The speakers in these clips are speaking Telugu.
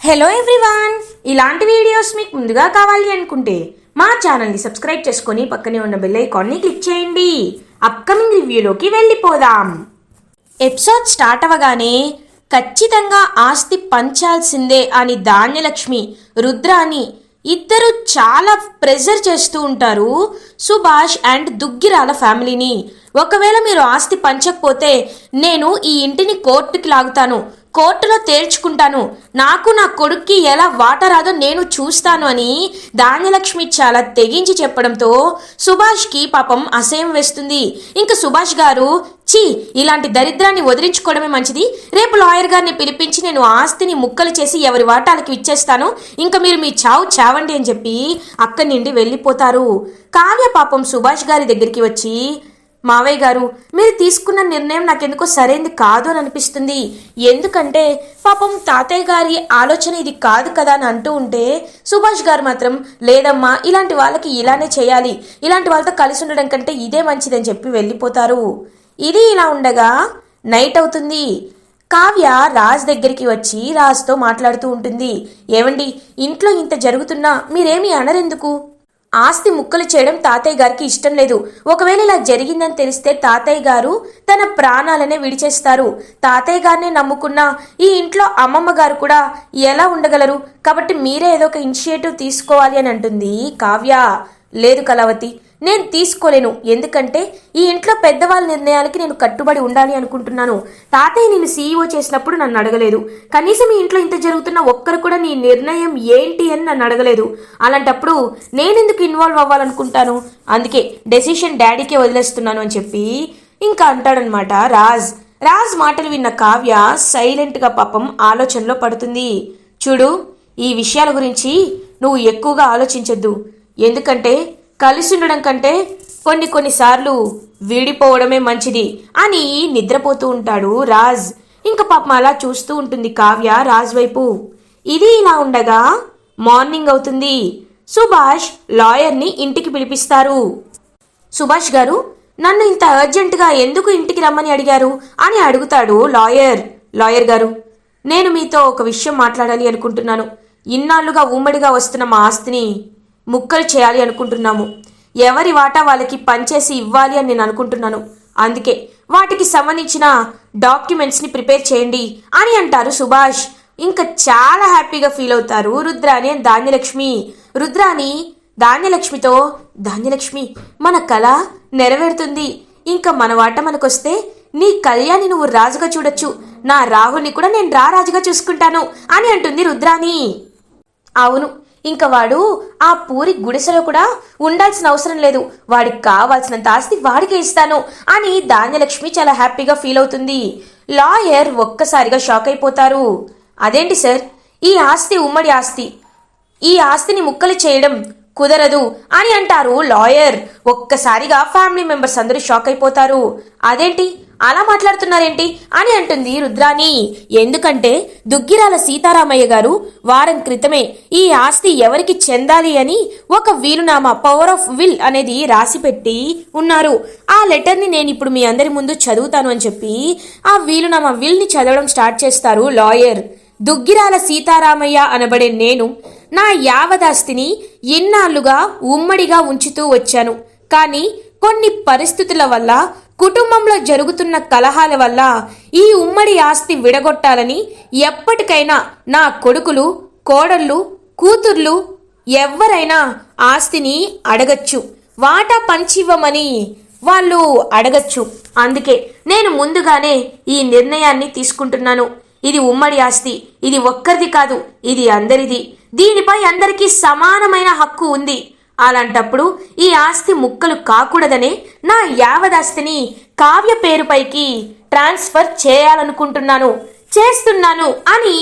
హలో ఎవ్రీవన్, ఇలాంటి వీడియోస్ మీకు ముందుగా కావాలి అనుకుంటే మా ఛానల్ని సబ్స్క్రైబ్ చేసుకొని పక్కనే ఉన్న బెల్ ఐకాన్ని క్లిక్ చేయండి. అప్కమింగ్ రివ్యూలోకి వెళ్ళిపోదాం. ఎపిసోడ్ స్టార్ట్ అవ్వగానే ఖచ్చితంగా ఆస్తి పంచాల్సిందే అని ధాన్యలక్ష్మి, రుద్రాని ఇద్దరు చాలా ప్రెజర్ చేస్తూ ఉంటారు సుభాష్ అండ్ దుగ్గిరాల ఫ్యామిలీని. ఒకవేళ మీరు ఆస్తి పంచకపోతే నేను ఈ ఇంటిని కోర్టుకి లాగుతాను, కోర్టులో తేల్చుకుంటాను, నాకు నా కొడుక్కి ఎలా వాటా రాదో నేను చూస్తాను అని ధాన్యలక్ష్మి చాలా తెగించి చెప్పడంతో సుభాష్కి పాపం అసహ్యం వేస్తుంది. ఇంకా సుభాష్ గారు, ఇలాంటి దరిద్రాన్ని వదిలించుకోవడమే మంచిది, రేపు లాయర్ గారిని పిలిపించి నేను ఆస్తిని ముక్కలు చేసి ఎవరి వాటాలకి ఇచ్చేస్తాను, ఇంకా మీరు మీ చావు చావండి అని చెప్పి అక్కడి నుండి వెళ్ళిపోతారు. కావ్య పాపం సుభాష్ గారి దగ్గరికి వచ్చి, మావయ్య గారు, మీరు తీసుకున్న నిర్ణయం నాకెందుకో సరైనది కాదు అని అనిపిస్తుంది. ఎందుకంటే పాపం తాతయ్య గారి ఆలోచన ఇది కాదు కదా అని అంటూ ఉంటే సుభాష్ గారు మాత్రం, లేదమ్మా, ఇలాంటి వాళ్ళకి ఇలానే చేయాలి, ఇలాంటి వాళ్ళతో కలిసి ఉండడం కంటే ఇదే మంచిదని చెప్పి వెళ్ళిపోతారు. ఇది ఇలా ఉండగా నైట్ అవుతుంది. కావ్య రాజ్ దగ్గరికి వచ్చి రాజ్తో మాట్లాడుతూ ఉంటుంది. ఏవండి, ఇంట్లో ఇంత జరుగుతున్నా మీరేమీ అనరెందుకు? ఆస్తి ముక్కలు చేయడం తాతయ్య గారికి ఇష్టం లేదు. ఒకవేళ ఇలా జరిగిందని తెలిస్తే తాతయ్య గారు తన ప్రాణాలనే విడిచేస్తారు. తాతయ్య గారినే నమ్ముకున్న ఈ ఇంట్లో అమ్మమ్మ గారు కూడా ఎలా ఉండగలరు? కాబట్టి మీరే ఏదో ఒక ఇనిషియేటివ్ తీసుకోవాలి అని అంటుంది కావ్య. లేదు కళావతి, నేను తీసుకోలేను. ఎందుకంటే ఈ ఇంట్లో పెద్దవాళ్ళ నిర్ణయాలకి నేను కట్టుబడి ఉండాలి అనుకుంటున్నాను. తాతయ్య నేను సీఈఓ చేసినప్పుడు నన్ను అడగలేదు. కనీసం ఈ ఇంట్లో ఇంత జరుగుతున్న ఒక్కరు కూడా నీ నిర్ణయం ఏంటి అని నన్ను అడగలేదు. అలాంటప్పుడు నేనెందుకు ఇన్వాల్వ్ అవ్వాలనుకుంటాను? అందుకే డెసిషన్ డాడీకే వదిలేస్తున్నాను అని చెప్పి ఇంకా అంటాడనమాట రాజ్. రాజ్ మాటలు విన్న కావ్య సైలెంట్గా పాపం ఆలోచనలో పడుతుంది. చూడు, ఈ విషయాల గురించి నువ్వు ఎక్కువగా ఆలోచించొద్దు. ఎందుకంటే కలిసి ఉండడం కంటే కొన్నిసార్లు విడిపోవడమే మంచిది అని నిద్రపోతూ ఉంటాడు రాజ్. ఇంకా పాపం అలా చూస్తూ ఉంటుంది కావ్య రాజ్ వైపు. ఇది ఇలా ఉండగా మార్నింగ్ అవుతుంది. సుభాష్ లాయర్ని ఇంటికి పిలిపిస్తారు. సుభాష్ గారు, నన్ను ఇంత అర్జెంటుగా ఎందుకు ఇంటికి రమ్మని అడిగారు అని అడుగుతాడు లాయర్. లాయర్ గారు, నేను మీతో ఒక విషయం మాట్లాడాలి అనుకుంటున్నాను. ఇన్నాళ్లుగా ఉమ్మడిగా వస్తున్న మా ఆస్తిని ముక్కలు చేయాలి అనుకుంటున్నాము. ఎవరి వాటా వాళ్ళకి పనిచేసి ఇవ్వాలి అని నేను అనుకుంటున్నాను. అందుకే వాటికి సంబంధించిన డాక్యుమెంట్స్ని ప్రిపేర్ చేయండి అని అంటారు సుభాష్. ఇంకా చాలా హ్యాపీగా ఫీల్ అవుతారు రుద్రాని అండ్ ధాన్యలక్ష్మి. రుద్రాని ధాన్యలక్ష్మితో, ధాన్యలక్ష్మి, మన కళ నెరవేరుతుంది. ఇంకా మన వాట మనకొస్తే నీ కళ్యాణి నువ్వు రాజుగా చూడొచ్చు, నా రాహుల్ని కూడా నేను రాజుగా చూసుకుంటాను అని అంటుంది రుద్రాని. అవును, ఇంకా వాడు ఆ పూరి గుడిసెలో కూడా ఉండాల్సిన అవసరం లేదు, వాడికి కావాల్సినంత ఆస్తి వాడికే ఇస్తాను అని ధాన్యలక్ష్మి చాలా హ్యాపీగా ఫీల్ అవుతుంది. లాయర్ ఒక్కసారిగా షాక్ అయిపోతారు. అదేంటి సార్, ఈ ఆస్తి ఉమ్మడి ఆస్తి, ఈ ఆస్తిని ముక్కలు చేయడం కుదరదు అని అంటారు లాయర్. ఒక్కసారిగా ఫ్యామిలీ మెంబర్స్ అందరూ షాక్ అయిపోతారు. అదేంటి అలా మాట్లాడుతున్నారేంటి అని అంటుంది రుద్రాని. ఎందుకంటే దుగ్గిరాల సీతారామయ్య గారు వారం క్రితమే ఈ ఆస్తి ఎవరికి చెందాలి అని ఒక వీలునామా, పవర్ ఆఫ్ విల్ అనేది రాసిపెట్టి ఉన్నారు. ఆ లెటర్ని నేను ఇప్పుడు మీ అందరి ముందు చదువుతాను అని చెప్పి ఆ వీలునామా విల్ని చదవడం స్టార్ట్ చేస్తారు లాయర్. దుగ్గిరాల సీతారామయ్య అనబడే నేను నా యావదాస్తిని ఇన్నాళ్లుగా ఉమ్మడిగా ఉంచుతూ వచ్చాను. కానీ కొన్ని పరిస్థితుల వల్ల, కుటుంబంలో జరుగుతున్న కలహాల వల్ల ఈ ఉమ్మడి ఆస్తి విడగొట్టాలని ఎప్పటికైనా నా కొడుకులు, కోడళ్ళు, కూతుర్లు ఎవరైనా ఆస్తిని అడగచ్చు, వాటా పంచివ్వమని వాళ్ళు అడగచ్చు. అందుకే నేను ముందుగానే ఈ నిర్ణయాన్ని తీసుకుంటున్నాను. ఇది ఉమ్మడి ఆస్తి, ఇది ఒక్కరిది కాదు, ఇది అందరిది. దీనిపై అందరికీ సమానమైన హక్కు ఉంది. అలాంటప్పుడు ఈ ఆస్తి ముక్కలు కాకూడదనే నా యావదాస్తిని కావ్య పేరుపైకి ట్రాన్స్ఫర్ చేస్తున్నాను అని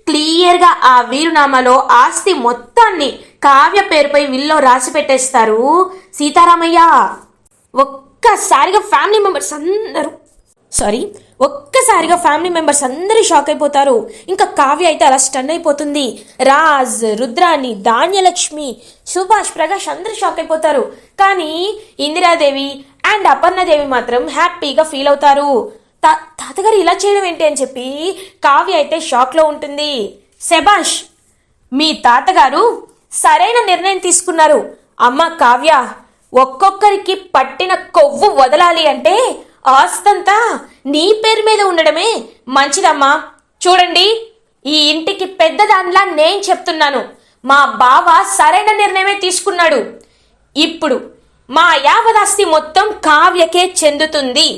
క్లియర్గా ఆ వీలునామాలో ఆస్తి మొత్తాన్ని కావ్య పేరుపై విల్లో రాసి పెట్టేస్తారు సీతారామయ్య. ఒక్కసారిగా ఫ్యామిలీ మెంబర్స్ అందరూ షాక్ అయిపోతారు. ఇంకా కావ్య అయితే అలా స్టన్ అయిపోతుంది. రాజ్, రుద్రాని, ధాన్యలక్ష్మి, సుభాష్, ప్రకాష్ అందరూ షాక్ అయిపోతారు. కానీ ఇందిరాదేవి అండ్ అపర్ణదేవి మాత్రం హ్యాపీగా ఫీల్ అవుతారు. తాతగారు ఇలా చేయడం ఏంటి అని చెప్పి కావ్య అయితే షాక్లో ఉంటుంది. శభాష్, మీ తాతగారు సరైన నిర్ణయం తీసుకున్నారు. అమ్మ కావ్య, ఒక్కొక్కరికి పట్టిన కొవ్వు వదలాలి అంటే ఆస్తంతా నీ పేరు మీద ఉండడమే మంచిదమ్మా. చూడండి, ఈ ఇంటికి పెద్దదానిలా నేను చెప్తున్నాను. మా బావ సరైన నిర్ణయమే తీసుకున్నాడు. ఇప్పుడు మా యావదాస్తి మొత్తం కావ్యకే చెందుతుంది.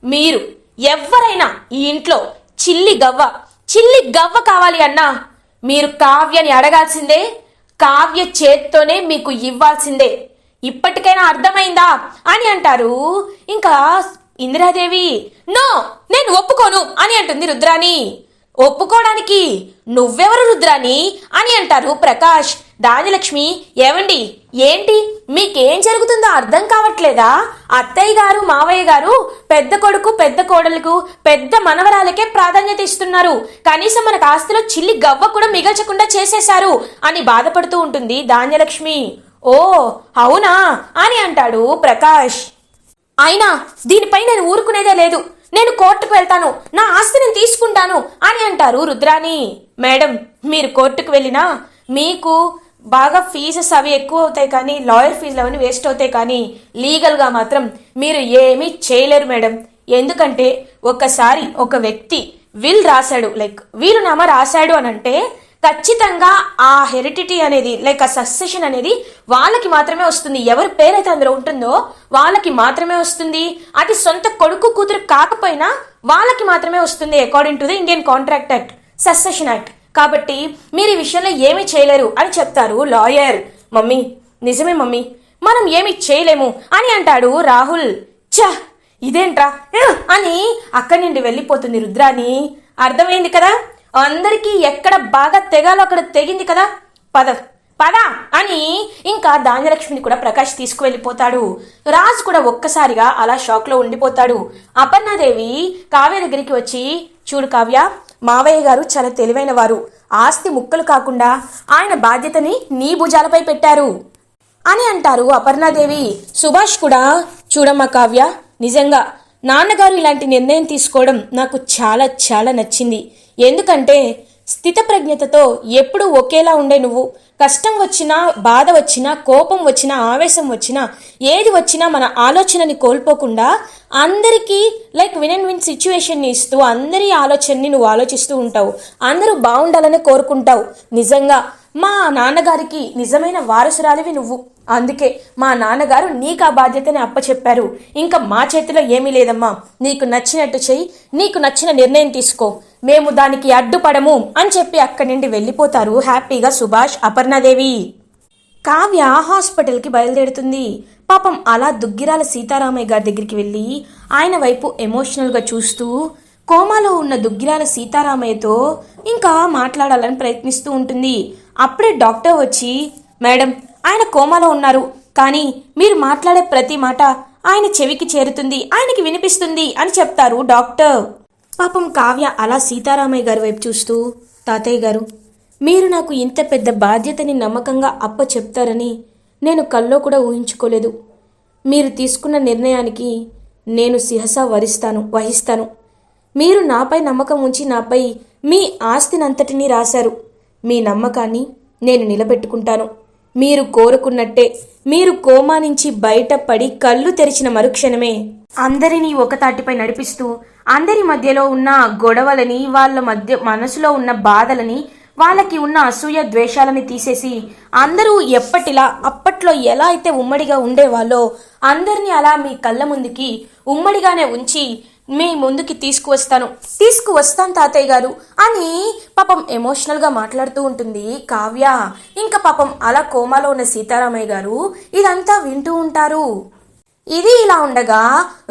మీరు ఎవరైనా ఈ ఇంట్లో చిల్లి గవ్వ కావాలి అన్నా మీరు కావ్యని అడగాల్సిందే, కావ్య చేత్తోనే మీకు ఇవ్వాల్సిందే. ఇప్పటికైనా అర్థమైందా అని అంటారు. ఇంకా ఇందిరాదేవి, నో, నేను ఒప్పుకోను అని అంటుంది రుద్రాని. ఒప్పుకోవడానికి నువ్వెవరు రుద్రాని అని అంటారు ప్రకాష్. ధాన్యలక్ష్మి, ఏవండి, ఏంటి మీకేం జరుగుతుందో అర్థం కావట్లేదా? అత్తయ్య గారు మావయ్య గారు పెద్ద కొడుకు పెద్ద కోడలకు పెద్ద మనవరాలకే ప్రాధాన్యత ఇస్తున్నారు. కనీసం మనకు ఆస్తిలో చిల్లి గవ్వ కూడా మిగల్చకుండా చేసేశారు అని బాధపడుతూ ఉంటుంది ధాన్యలక్ష్మి. ఓ అవునా అని అంటాడు ప్రకాష్. అయినా దీనిపై నేను ఊరుకునేదే లేదు. నేను కోర్టుకు వెళ్తాను, నా ఆస్తి నేను తీసుకుంటాను అని అంటారు రుద్రాని. మేడం, మీరు కోర్టుకు వెళ్ళినా మీకు బాగా ఫీజెస్ అవి ఎక్కువ అవుతాయి, కానీ లాయర్ ఫీజులు అవన్నీ వేస్ట్ అవుతాయి, కానీ లీగల్గా మాత్రం మీరు ఏమీ చేయలేరు మేడం. ఎందుకంటే ఒకసారి ఒక వ్యక్తి రాశాడు, వీలునామా రాశాడు అని అంటే ఖచ్చితంగా ఆ హెరిడిటీ అనేది ఆ సక్సెషన్ అనేది వాళ్ళకి మాత్రమే వస్తుంది. ఎవరి పేరైతే అందులో ఉంటుందో వాళ్ళకి మాత్రమే వస్తుంది. అది సొంత కొడుకు కూతురు కాకపోయినా వాళ్ళకి మాత్రమే వస్తుంది, according to the Indian contract act, succession act. కాబట్టి మీరు ఈ విషయంలో ఏమీ చేయలేరు అని చెప్తారు లాయర్. మమ్మీ, నిజమే మమ్మీ, మనం ఏమి చేయలేము అని అంటాడు రాహుల్. ఛ, ఇదేంట్రా అని అక్కడి నుండి వెళ్ళిపోతుంది రుద్రాని. అర్థమైంది కదా, అందరికీ ఎక్కడ బాగా తెగాలో అక్కడ తెగింది కదా, పద అని ఇంకా ధాన్యలక్ష్మిని కూడా ప్రకాష్ తీసుకువెళ్ళిపోతాడు. రాజు కూడా ఒక్కసారిగా అలా షాక్లో ఉండిపోతాడు. అపర్ణాదేవి కావ్య దగ్గరికి వచ్చి, చూడు కావ్య, మావయ్య గారు చాలా తెలివైన వారు. ఆస్తి ముక్కలు కాకుండా ఆయన బాధ్యతని నీ భుజాలపై పెట్టారు అని అంటారు అపర్ణాదేవి. సుభాష్ కూడా, చూడమ్మా కావ్య, నిజంగా నాన్నగారు ఇలాంటి నిర్ణయం తీసుకోవడం నాకు చాలా చాలా నచ్చింది. ఎందుకంటే స్థితప్రజ్ఞతతో ఎప్పుడూ ఒకేలా ఉండే నువ్వు కష్టం వచ్చినా, బాధ వచ్చినా, కోపం వచ్చినా, ఆవేశం వచ్చినా, ఏది వచ్చినా మన ఆలోచనని కోల్పోకుండా అందరికీ విన్ అండ్ విన్ సిచ్యువేషన్ని ఇస్తూ అందరి ఆలోచనని నువ్వు ఆలోచిస్తూ ఉంటావు. అందరూ బాగుండాలని కోరుకుంటావు. నిజంగా మా నాన్నగారికి నిజమైన వారసురాలివి నువ్వు. అందుకే మా నాన్నగారు నీకు ఆ బాధ్యతని అప్పచెప్పారు. ఇంకా మా చేతిలో ఏమీ లేదమ్మా. నీకు నచ్చినట్టు చెయ్యి, నీకు నచ్చిన నిర్ణయం తీసుకో, మేము దానికి అడ్డుపడము అని చెప్పి అక్కడి నుండి వెళ్ళిపోతారు హ్యాపీగా సుభాష్, అపర్ణాదేవి. కావ్య హాస్పిటల్కి బయలుదేరుతుంది. పాపం అలా దుగ్గిరాల సీతారామయ్య గారి దగ్గరికి వెళ్ళి ఆయన వైపు ఎమోషనల్గా చూస్తూ కోమాలో ఉన్న దుగ్గిరాల సీతారామయ్యతో ఇంకా మాట్లాడాలని ప్రయత్నిస్తూ ఉంటుంది. అప్పుడే డాక్టర్ వచ్చి, మేడం, ఆయన కోమాలో ఉన్నారు, కానీ మీరు మాట్లాడే ప్రతి మాట ఆయన చెవికి చేరుతుంది, ఆయనకి వినిపిస్తుంది అని చెప్తారు డాక్టర్. పాపం కావ్య అలా సీతారామయ్య గారి వైపు చూస్తూ, తాతయ్య గారు, మీరు నాకు ఇంత పెద్ద బాధ్యతని నమ్మకంగా అప్ప చెప్తారని నేను కల్లో కూడా ఊహించుకోలేదు. మీరు తీసుకున్న నిర్ణయానికి నేను శిరస వహిస్తాను. మీరు నాపై నమ్మకం ఉంచి నాపై మీ ఆస్తినంతటినీ రాశారు. మీ నమ్మకాన్ని నేను నిలబెట్టుకుంటాను. మీరు కోరుకున్నట్టే మీరు కోమా నుంచి బయటపడి కళ్ళు తెరిచిన మరుక్షణమే అందరినీ ఒక తాటిపై నడిపిస్తూ అందరి మధ్యలో ఉన్న గొడవలని, వాళ్ళ మధ్య మనసులో ఉన్న బాధలని, వాళ్ళకి ఉన్న అసూయ ద్వేషాలని తీసేసి అందరూ ఎప్పటిలా అప్పట్లో ఎలా అయితే ఉమ్మడిగా ఉండేవాళ్ళో అందరినీ అలా మీ కళ్ళ ముందుకి ఉమ్మడిగానే ఉంచి మీ ముందుకి తీసుకువస్తాను తాతయ్య గారు అని పాపం ఎమోషనల్గా మాట్లాడుతూ ఉంటుంది కావ్య. ఇంకా పాపం అలా కోమాలో ఉన్న సీతారామయ్య గారు ఇదంతా వింటూ ఉంటారు. ఇది ఇలా ఉండగా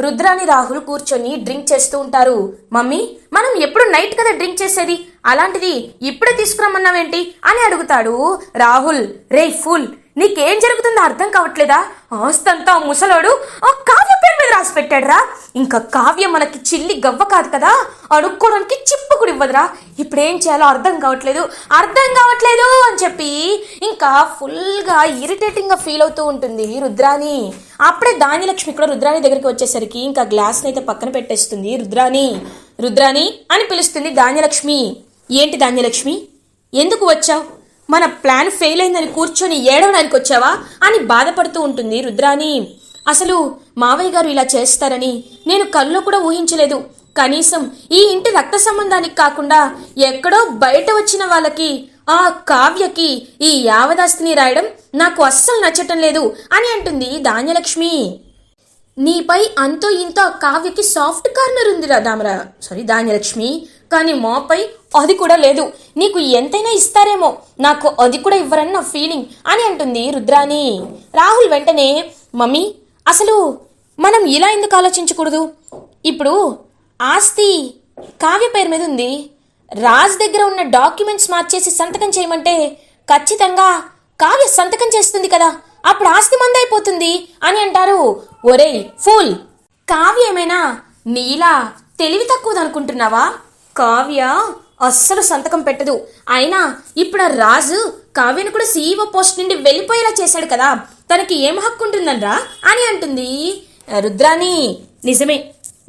రుద్రాని రాహుల్ కూర్చొని డ్రింక్ చేస్తూ ఉంటారు. మమ్మీ, మనం ఎప్పుడు నైట్ కదా డ్రింక్ చేసేది, అలాంటిది ఇప్పుడే తీసుకురమ్మన్నావేంటి అని అడుగుతాడు రాహుల్. రే ఫుల్, నీకేం జరుగుతుందో అర్థం కావట్లేదా? ఆస్తంతా ముసలోడు ఆ కావ్య పేరు మీద రాసి పెట్టాడురా. ఇంకా కావ్య మనకి చిల్లి గవ్వ కాదు కదా, అడుక్కోవడానికి చిప్పు కూడా ఇవ్వదురా. ఇప్పుడేం చేయాలో అర్థం కావట్లేదు అని చెప్పి ఇంకా ఫుల్గా ఇరిటేటింగ్గా ఫీల్ అవుతూ ఉంటుంది రుద్రాని. అప్పుడే ధాన్యలక్ష్మి కూడా రుద్రాని దగ్గరికి వచ్చేసరికి ఇంకా గ్లాస్ని అయితే పక్కన పెట్టేస్తుంది రుద్రాని అని పిలుస్తుంది ధాన్యలక్ష్మి. ఏంటి ధాన్యలక్ష్మి, ఎందుకు వచ్చావు? మన ప్లాన్ ఫెయిల్ అయిందని కూర్చొని ఏడవడానికి వచ్చావా అని బాధపడుతూ ఉంటుంది రుద్రాని. అసలు మావయ్య గారు ఇలా చేస్తారని నేను కల్లో కూడా ఊహించలేదు. కనీసం ఈ ఇంటి రక్త సంబంధానికి కాకుండా ఎక్కడో బయట వచ్చిన వాళ్ళకి, ఆ కావ్యకి ఈ యావదాస్తిని రాయడం నాకు అస్సలు నచ్చటం లేదు అని అంటుంది ధాన్యలక్ష్మి. నీపై అంతో ఇంతో కావ్యకి సాఫ్ట్ కార్నర్ ఉంది ధాన్యలక్ష్మి, కానీ మాపై అది కూడా లేదు. నీకు ఎంతైనా ఇస్తారేమో, నాకు అది కూడా ఇవ్వరని నా ఫీలింగ్ అని అంటుంది రుద్రాని. రాహుల్ వెంటనే, మమ్మీ అసలు మనం ఇలా ఎందుకు ఆలోచించకూడదు? ఇప్పుడు ఆస్తి కావ్య పేరు మీద ఉంది. రాజ్ దగ్గర ఉన్న డాక్యుమెంట్స్ మార్చేసి సంతకం చేయమంటే ఖచ్చితంగా కావ్య సంతకం చేస్తుంది కదా, అప్పుడు ఆస్తి మందైపోతుంది అని అంటారు. ఒరేయ్ ఫూల్, కావ్య ఏమైనా నీలా తెలివి తక్కువదనుకుంటున్నావా? కావ్య అస్సలు సంతకం పెట్టదు. అయినా ఇప్పుడు రాజు కావ్యను కూడా సీఈఓ పోస్ట్ నుండి వెళ్ళిపోయేలా చేశాడు కదా, తనకి ఏం హక్కు ఉంటుందనరా అని అంటుంది రుద్రాని. నిజమే,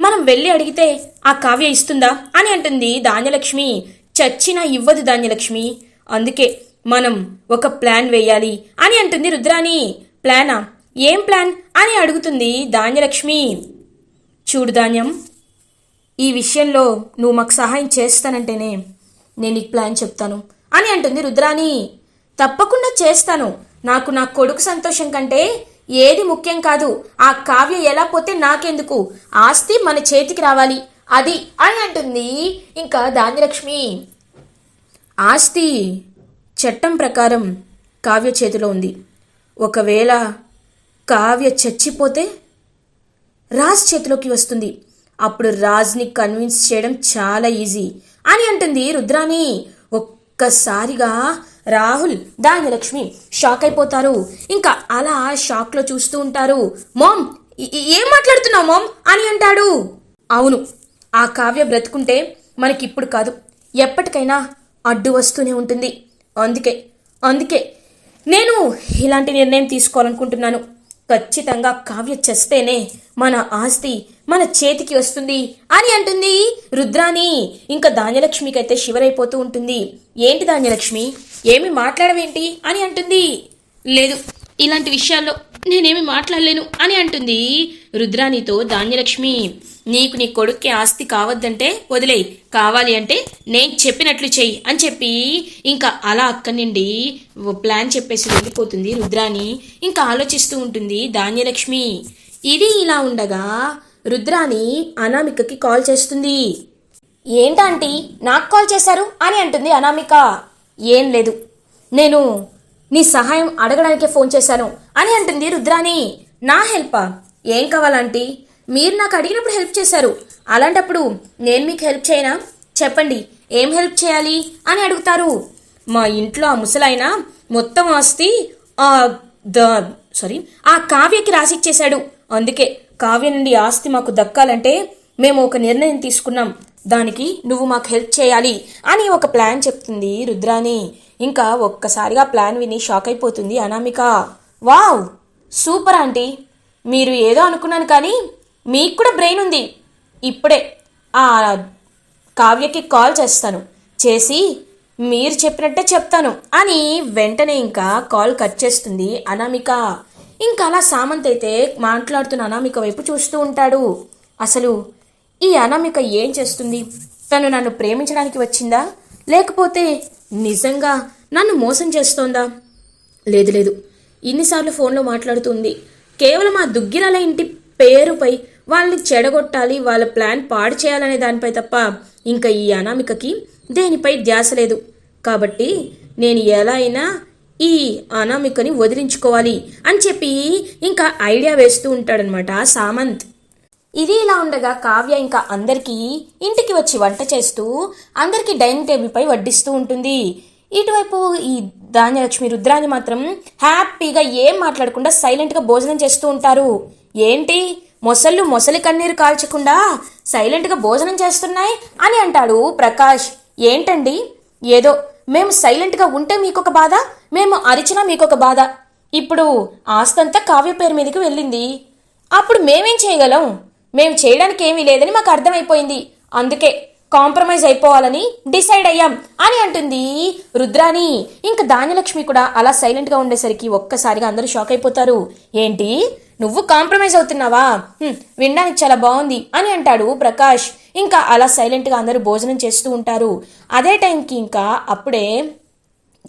మనం వెళ్ళి అడిగితే ఆ కావ్య ఇస్తుందా అని అంటుంది ధాన్యలక్ష్మి. చచ్చినా ఇవ్వదు ధాన్యలక్ష్మి, అందుకే మనం ఒక ప్లాన్ వేయాలి అని అంటుంది రుద్రాని. ప్లానా? ఏం ప్లాన్ అని అడుగుతుంది ధాన్యలక్ష్మి. చూడు ధాన్యం, ఈ విషయంలో నువ్వు మాకు సహాయం చేస్తానంటేనే నేను నీకు ప్లాన్ చెప్తాను అని అంటుంది రుద్రాని. తప్పకుండా చేస్తాను, నాకు నా కొడుకు సంతోషం కంటే ఏది ముఖ్యం కాదు. ఆ కావ్య ఎలా పోతే నాకెందుకు, ఆస్తి మన చేతికి రావాలి అది అని అంటుంది ఇంకా ధాన్యలక్ష్మి. ఆస్తి చట్టం ప్రకారం కావ్య చేతిలో ఉంది. ఒకవేళ కావ్య చచ్చిపోతే రాజ్ చేతిలోకి వస్తుంది. అప్పుడు రాజ్ని కన్విన్స్ చేయడం చాలా ఈజీ అని అంటుంది రుద్రాని. ఒక్కసారిగా రాహుల్ ధాన్యలక్ష్మి షాక్ అయిపోతారు. ఇంకా అలా షాక్లో చూస్తూ ఉంటారు. మామ్, ఏం మాట్లాడుతున్నావు మామ్ అని అంటాడు. అవును, ఆ కావ్య బ్రతుకుంటే మనకిప్పుడు కాదు ఎప్పటికైనా అడ్డు వస్తూనే ఉంటుంది. అందుకే నేను ఇలాంటి నిర్ణయం తీసుకోవాలనుకుంటున్నాను. ఖచ్చితంగా కావ్య చేస్తేనే మన ఆస్తి మన చేతికి వస్తుంది అని అంటుంది రుద్రాని. ఇంకా ధాన్యలక్ష్మికి అయితే శివరైపోతూ ఉంటుంది. ఏంటి ధాన్యలక్ష్మి, ఏమి మాట్లాడవేంటి అని అంటుంది. లేదు, ఇలాంటి విషయాల్లో నేనేమి మాట్లాడలేను అని అంటుంది రుద్రానితో ధాన్యలక్ష్మి. నీకు నీ కొడుక్కి ఆస్తి కావద్దంటే వదిలేయి, కావాలి అంటే నేను చెప్పినట్లు చెయ్యి అని చెప్పి ఇంకా అలా అక్కడి నుండి ప్లాన్ చెప్పేసి వెళ్ళిపోతుంది రుద్రాని. ఇంకా ఆలోచిస్తూ ఉంటుంది ధాన్యలక్ష్మి. ఇది ఇలా ఉండగా రుద్రాని అనామికకి కాల్ చేస్తుంది. ఏంటంటీ నాకు కాల్ చేశారు అని అంటుంది అనామిక. ఏం లేదు, నేను నీ సహాయం అడగడానికే ఫోన్ చేశాను అని అంటుంది రుద్రాని. నా హెల్పా? ఏం కావాలంటీ? మీరు నాకు అడిగినప్పుడు హెల్ప్ చేశారు, అలాంటప్పుడు నేను మీకు హెల్ప్ చేయనా? చెప్పండి, ఏం హెల్ప్ చేయాలి అని అడుగుతారు. మా ఇంట్లో ఆ ముసలాయన మొత్తం ఆస్తి ఆ కావ్యకి రాసిచ్చేశాడు. అందుకే కావ్య నుండి ఆస్తి మాకు దక్కాలంటే మేము ఒక నిర్ణయం తీసుకున్నాం, దానికి నువ్వు మాకు హెల్ప్ చేయాలి అని ఒక ప్లాన్ చెప్తుంది రుద్రాని. ఇంకా ఒక్కసారిగా ప్లాన్ విని షాక్ అయిపోతుంది అనామిక. వావ్, సూపర్ ఆంటీ, మీరు ఏదో అనుకున్నాను కానీ మీకు కూడా బ్రెయిన్ ఉంది. ఇప్పుడే ఆ కావ్యకి కాల్ చేస్తాను, చేసి మీరు చెప్పినట్టే చెప్తాను అని వెంటనే ఇంకా కాల్ కట్ చేస్తుంది అనామిక. ఇంకా అలా సామంత్ అయితే మాట్లాడుతున్న అనామిక వైపు చూస్తూ ఉంటాడు. అసలు ఈ అనామిక ఏం చేస్తుంది? తను నన్ను ప్రేమించడానికి వచ్చిందా, లేకపోతే నిజంగా నన్ను మోసం చేస్తోందా? లేదు, ఇన్నిసార్లు ఫోన్లో మాట్లాడుతుంది కేవలం ఆ దుగ్గిరాల ఇంటి పేరుపై వాళ్ళని చెడగొట్టాలి, వాళ్ళ ప్లాన్ పాడు చేయాలనే దానిపై తప్ప ఇంకా ఈ అనామికకి దేనిపై ధ్యాస లేదు. కాబట్టి నేను ఎలా అయినా ఈ అనామికని వదిలించుకోవాలి అని చెప్పి ఇంకా ఐడియా వేస్తూ ఉంటాడనమాట సామంత్. ఇది ఇలా ఉండగా కావ్య ఇంకా అందరికీ ఇంటికి వచ్చి వంట చేస్తూ అందరికీ డైనింగ్ టేబుల్పై వడ్డిస్తూ ఉంటుంది. ఇటువైపు ఈ ధాన్యలక్ష్మి రుద్రాని మాత్రం హ్యాపీగా ఏం మాట్లాడకుండా సైలెంట్గా భోజనం చేస్తూ ఉంటారు. ఏంటి మొసలి కన్నీరు కాల్చకుండా సైలెంట్గా భోజనం చేస్తున్నాయి అని అంటాడు ప్రకాష్. ఏంటండి, ఏదో మేము సైలెంట్గా ఉంటే మీకొక బాధ, మేము అరిచినా మీకొక బాధ. ఇప్పుడు ఆస్తంతా కావ్య పేరు మీదకి వెళ్ళింది, అప్పుడు మేమేం చేయగలం? మేము చేయడానికి ఏమీ లేదని మాకు అర్థమైపోయింది. అందుకే కాంప్రమైజ్ అయిపోవాలని డిసైడ్ అయ్యాం అని అంటుంది రుద్రాని. ఇంకా ధాన్యలక్ష్మి కూడా అలా సైలెంట్గా ఉండేసరికి ఒక్కసారిగా అందరూ షాక్ అయిపోతారు. ఏంటి, నువ్వు కాంప్రమైజ్ అవుతున్నావా? వినడానికి చాలా బాగుంది అని అంటాడు ప్రకాష్. ఇంకా అలా సైలెంట్గా అందరూ భోజనం చేస్తూ ఉంటారు. అదే టైంకి ఇంకా అప్పుడే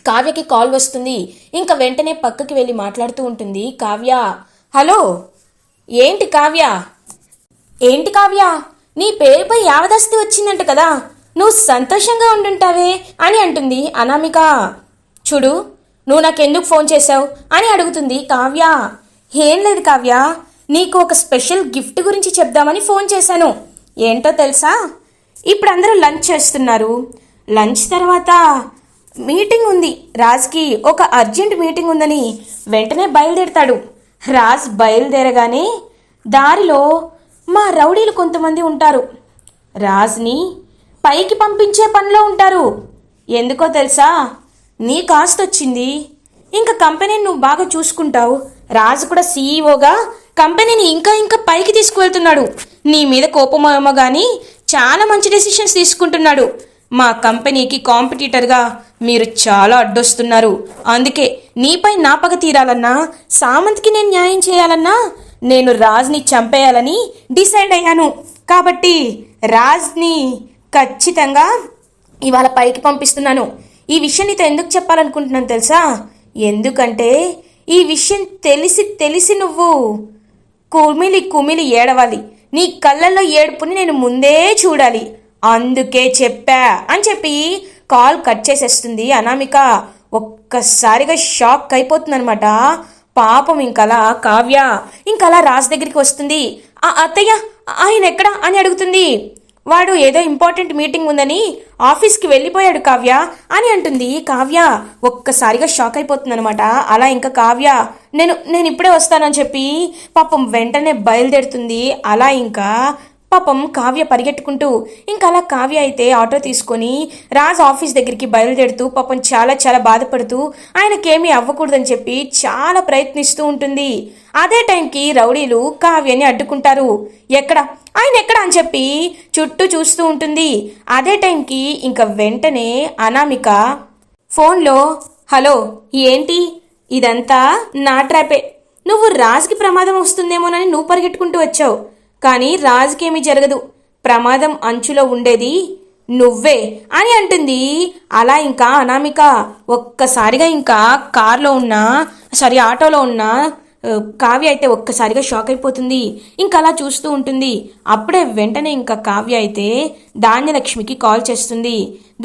కావ్యకి కాల్ వస్తుంది. ఇంకా వెంటనే పక్కకి వెళ్ళి మాట్లాడుతూ ఉంటుంది కావ్య. హలో, ఏంటి కావ్య, నీ పేరుపై యావదస్తి వచ్చిందంట కదా, నువ్వు సంతోషంగా ఉండుంటావే అని అంటుంది అనామిక. చూడు, నువ్వు నాకెందుకు ఫోన్ చేశావు అని అడుగుతుంది కావ్య. ఏం లేదు కావ్య, నీకు ఒక స్పెషల్ గిఫ్ట్ గురించి చెప్దామని ఫోన్ చేశాను. ఏంటో తెలుసా, ఇప్పుడు అందరూ లంచ్ చేస్తున్నారు. లంచ్ తర్వాత మీటింగ్ ఉంది, రాజ్కి ఒక అర్జెంట్ మీటింగ్ ఉందని వెంటనే బయలుదేరతాడు. రాజ్ బయలుదేరగానే దారిలో మా రౌడీలు కొంతమంది ఉంటారు. రాజ్ని పైకి పంపించే పనిలో ఉంటారు. ఎందుకో తెలుసా, నీ కాస్ట్ వచ్చింది, ఇంకా కంపెనీని నువ్వు బాగా చూసుకుంటావు. రాజు కూడా సీఈఓగా కంపెనీని ఇంకా పైకి తీసుకువెళ్తున్నాడు. నీ మీద కోపమేమో కానీ చాలా మంచి డెసిషన్స్ తీసుకుంటున్నాడు. మా కంపెనీకి కాంపిటీటర్గా మీరు చాలా అడ్డొస్తున్నారు. అందుకే నీపై నా పగ తీరాలన్నా, సామంత్కి నేను న్యాయం చేయాలన్నా నేను రాజ్ని చంపేయాలని డిసైడ్ అయ్యాను. కాబట్టి రాజ్ని ఖచ్చితంగా ఇవాళ పైకి పంపిస్తున్నాను. ఈ విషయం నీతో ఎందుకు చెప్పాలనుకుంటున్నాను తెలుసా? ఎందుకంటే ఈ విషయం తెలిసి నువ్వు కుమిలి ఏడవాలి. నీ కళ్ళల్లో ఏడుపుని నేను ముందే చూడాలి. అందుకే చెప్పా అని చెప్పి కాల్ కట్ చేసేస్తుంది అనామిక. ఒక్కసారిగా షాక్ అయిపోతుందనమాట. పాపం ఇంకలా కావ్య ఇంకలా రాజ్ దగ్గరికి వస్తుంది. అత్తయ్య, ఆయన ఎక్కడా అని అడుగుతుంది. వాడు ఏదో ఇంపార్టెంట్ మీటింగ్ ఉందని ఆఫీస్కి వెళ్ళిపోయాడు కావ్య అని అంటుంది కావ్య. ఒక్కసారిగా షాక్ అయిపోతుందనమాట. అలా ఇంకా కావ్య నేను ఇప్పుడే వస్తానని చెప్పి పాపం వెంటనే బయలుదేరుతుంది. అలా ఇంకా పాపం కావ్య పరిగెట్టుకుంటూ ఇంకా అలా కావ్య అయితే ఆటో తీసుకొని రాజ్ ఆఫీస్ దగ్గరికి బయలుదేరుతూ పాపం చాలా బాధపడుతూ ఆయనకేమీ అవ్వకూడదని చెప్పి చాలా ప్రయత్నిస్తూ ఉంటుంది. అదే టైంకి రౌడీలు కావ్యని అడ్డుకుంటారు. ఆయన ఎక్కడ అని చెప్పి చుట్టూ చూస్తూ ఉంటుంది. అదే టైంకి ఇంకా వెంటనే అనామిక ఫోన్లో, హలో, ఏంటి ఇదంతా నా ట్రాపే, నువ్వు రాజ్కి ప్రమాదం వస్తుందేమోనని నువ్వు పరిగెట్టుకుంటూ వచ్చావు, కానీ రాజుకేమీ జరగదు, ప్రమాదం అంచులో ఉండేది నువ్వే అని అంటుంది. అలా ఇంకా అనామిక ఒక్కసారిగా ఇంకా ఆటోలో ఉన్న కావ్య అయితే ఒక్కసారిగా షాక్ అయిపోతుంది. ఇంకా అలా చూస్తూ ఉంటుంది. అప్పుడే వెంటనే ఇంకా కావ్య అయితే ధాన్యలక్ష్మికి కాల్ చేస్తుంది.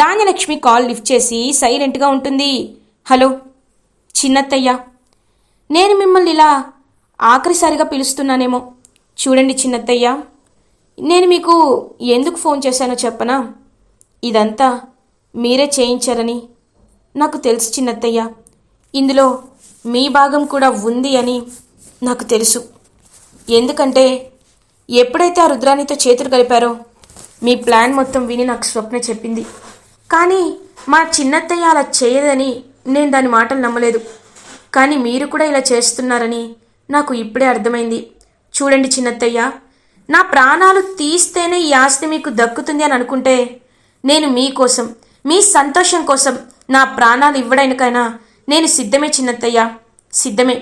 ధాన్యలక్ష్మి కాల్ లిఫ్ట్ చేసి సైలెంట్గా ఉంటుంది. హలో చిన్నత్తయ్య, నేను మిమ్మల్ని ఇలా ఆఖరిసారిగా పిలుస్తున్నానేమో. చూడండి చిన్నత్తయ్య, నేను మీకు ఎందుకు ఫోన్ చేశానో చెప్పనా? ఇదంతా మీరే చేయించారని నాకు తెలుసు చిన్నత్తయ్య. ఇందులో మీ భాగం కూడా ఉంది అని నాకు తెలుసు. ఎందుకంటే ఎప్పుడైతే ఆ రుద్రానితో చేతులు కలిపారో మీ ప్లాన్ మొత్తం విని నాకు స్వప్న చెప్పింది. కానీ మా చిన్నత్తయ్య అలా చేయదని నేను దాని మాటలు నమ్మలేదు. కానీ మీరు కూడా ఇలా చేస్తున్నారని నాకు ఇప్పుడే అర్థమైంది. చూడండి చిన్నత్తయ్య, నా ప్రాణాలు తీస్తేనే ఈ ఆస్తి మీకు దక్కుతుంది అని అనుకుంటే నేను మీకోసం, మీ సంతోషం కోసం నా ప్రాణాలు ఇవ్వడానికైనా నేను సిద్ధమే చిన్నత్తయ్య, సిద్ధమే.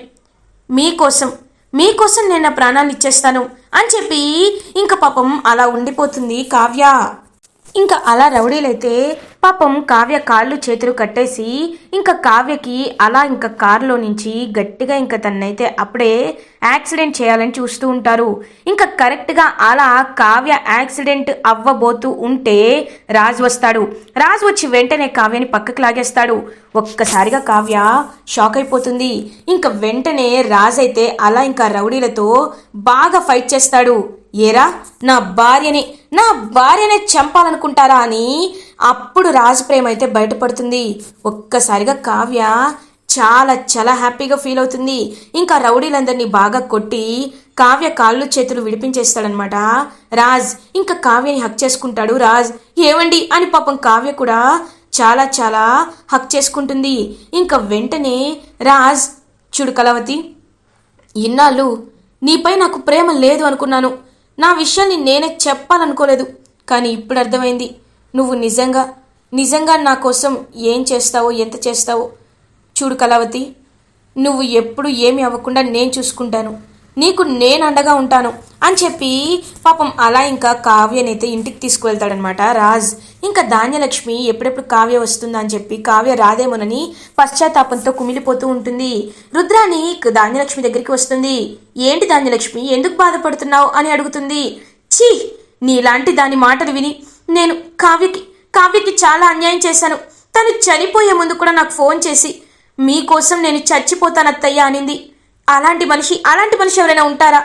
మీకోసం నేను నా ప్రాణాలు ఇచ్చేస్తాను అని చెప్పి ఇంకా పాపం అలా ఉండిపోతుంది కావ్య. ఇంకా అలా రౌడీలైతే పాపం కావ్య కాళ్ళు చేతులు కట్టేసి ఇంకా కావ్యకి అలా ఇంకా కారులో నుంచి గట్టిగా ఇంకా తన్నైతే అప్పుడే యాక్సిడెంట్ చేయాలని చూస్తూ ఉంటారు. ఇంకా కరెక్ట్గా అలా కావ్య యాక్సిడెంట్ అవ్వబోతూ ఉంటే రాజ్ వస్తాడు. రాజ్ వచ్చి వెంటనే కావ్యని పక్కకు లాగేస్తాడు. ఒక్కసారిగా కావ్య షాక్ అయిపోతుంది. ఇంకా వెంటనే రాజ్ అయితే అలా ఇంకా రౌడీలతో బాగా ఫైట్ చేస్తాడు. ఏరా, నా భార్యనే చంపాలనుకుంటారా అని అప్పుడు రాజ్ ప్రేమ అయితే బయటపడుతుంది. ఒక్కసారిగా కావ్య చాలా హ్యాపీగా ఫీల్ అవుతుంది. ఇంకా రౌడీలందరినీ బాగా కొట్టి కావ్య కాళ్ళు చేతులు విడిపించేస్తాడనమాట రాజ్. ఇంకా కావ్యని హక్ చేసుకుంటాడు రాజ్. ఏవండి అని పాపం కావ్య కూడా చాలా హక్ చేసుకుంటుంది. ఇంకా వెంటనే రాజ్, చూడు కళావతి, ఇన్నాళ్ళు నీపై నాకు ప్రేమ లేదు అనుకున్నాను, నా విషయాన్ని నేనే చెప్పాలనుకోలేదు, కానీ ఇప్పుడు అర్థమైంది నువ్వు నిజంగా నా కోసం ఏం చేస్తావో ఎంత చేస్తావో చూడు కళావతి. నువ్వు ఎప్పుడు ఏమి అవ్వకుండా నేను చూసుకుంటాను, నీకు నేను అండగా ఉంటాను అని చెప్పి పాపం అలా ఇంకా కావ్యనైతే ఇంటికి తీసుకువెళ్తాడనమాట రాజ్. ఇంకా ధాన్యలక్ష్మి ఎప్పుడెప్పుడు కావ్య వస్తుందా అని చెప్పి కావ్య రాదేమోనని పశ్చాత్తాపంతో కుమిలిపోతూ ఉంటుంది. రుద్రాని ధాన్యలక్ష్మి దగ్గరికి వస్తుంది. ఏంటి ధాన్యలక్ష్మి, ఎందుకు బాధపడుతున్నావు అని అడుగుతుంది. ఛీ, నీలాంటి దాని మాటలు విని నేను కావ్యకి చాలా అన్యాయం చేశాను. తను చనిపోయే ముందు కూడా నాకు ఫోన్ చేసి మీకోసం నేను చచ్చిపోతానత్తయ్యా అనింది. అలాంటి మనిషి ఎవరైనా ఉంటారా?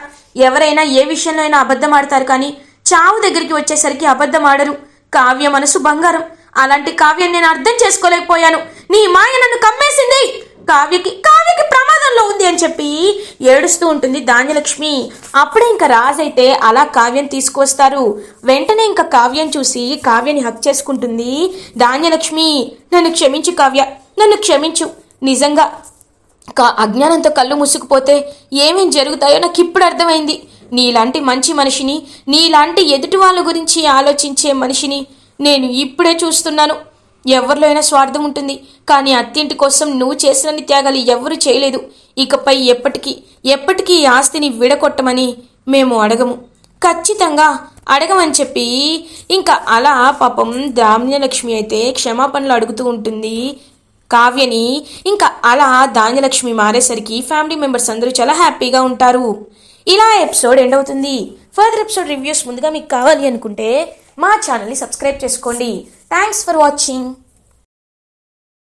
ఎవరైనా ఏ విషయంలో అయినా అబద్ధం ఆడతారు, కానీ చావు దగ్గరికి వచ్చేసరికి అబద్ధం ఆడరు. కావ్య మనసు బంగారం. అలాంటి కావ్యాన్ని నేను అర్థం చేసుకోలేకపోయాను. నీ మాయ నన్ను కమ్మేసింది. కావ్యకి ప్రమాదంలో ఉంది అని చెప్పి ఏడుస్తూ ఉంటుంది ధాన్యలక్ష్మి. అప్పుడే ఇంకా రాజ్ అయితే అలా కావ్యం తీసుకొస్తారు. వెంటనే ఇంకా కావ్యం చూసి కావ్యని హక్ చేసుకుంటుంది ధాన్యలక్ష్మి. నన్ను క్షమించు కావ్య, నన్ను క్షమించు. నిజంగా అజ్ఞానంతో కళ్ళు మూసుకుపోతే ఏమేం జరుగుతాయో నాకు ఇప్పుడు అర్థమైంది. నీలాంటి మంచి మనిషిని, నీలాంటి ఎదుటి వాళ్ళ గురించి ఆలోచించే మనిషిని నేను ఇప్పుడే చూస్తున్నాను. ఎవరిలో అయినా స్వార్థం ఉంటుంది, కానీ అత్తింటి కోసం నువ్వు చేసినన్ని త్యాగాలు ఎవ్వరూ చేయలేదు. ఇకపై ఎప్పటికీ ఈ ఆస్తిని విడగొట్టమని మేము అడగము, ఖచ్చితంగా అడగమని చెప్పి ఇంకా అలా పాపం ధాన్యలక్ష్మి అయితే క్షమాపణలు అడుగుతూ ఉంటుంది కావ్యని. ఇంకా అలా ధాన్యలక్ష్మి మారేసరికి ఫ్యామిలీ మెంబర్స్ అందరూ చాలా హ్యాపీగా ఉంటారు. ఇలా ఎపిసోడ్ ఎండ్ అవుతుంది. ఫర్దర్ ఎపిసోడ్ రివ్యూస్ ముందుగా మీకు కావాలి అనుకుంటే మా ఛానల్ని సబ్స్క్రైబ్ చేసుకోండి. Thanks for watching.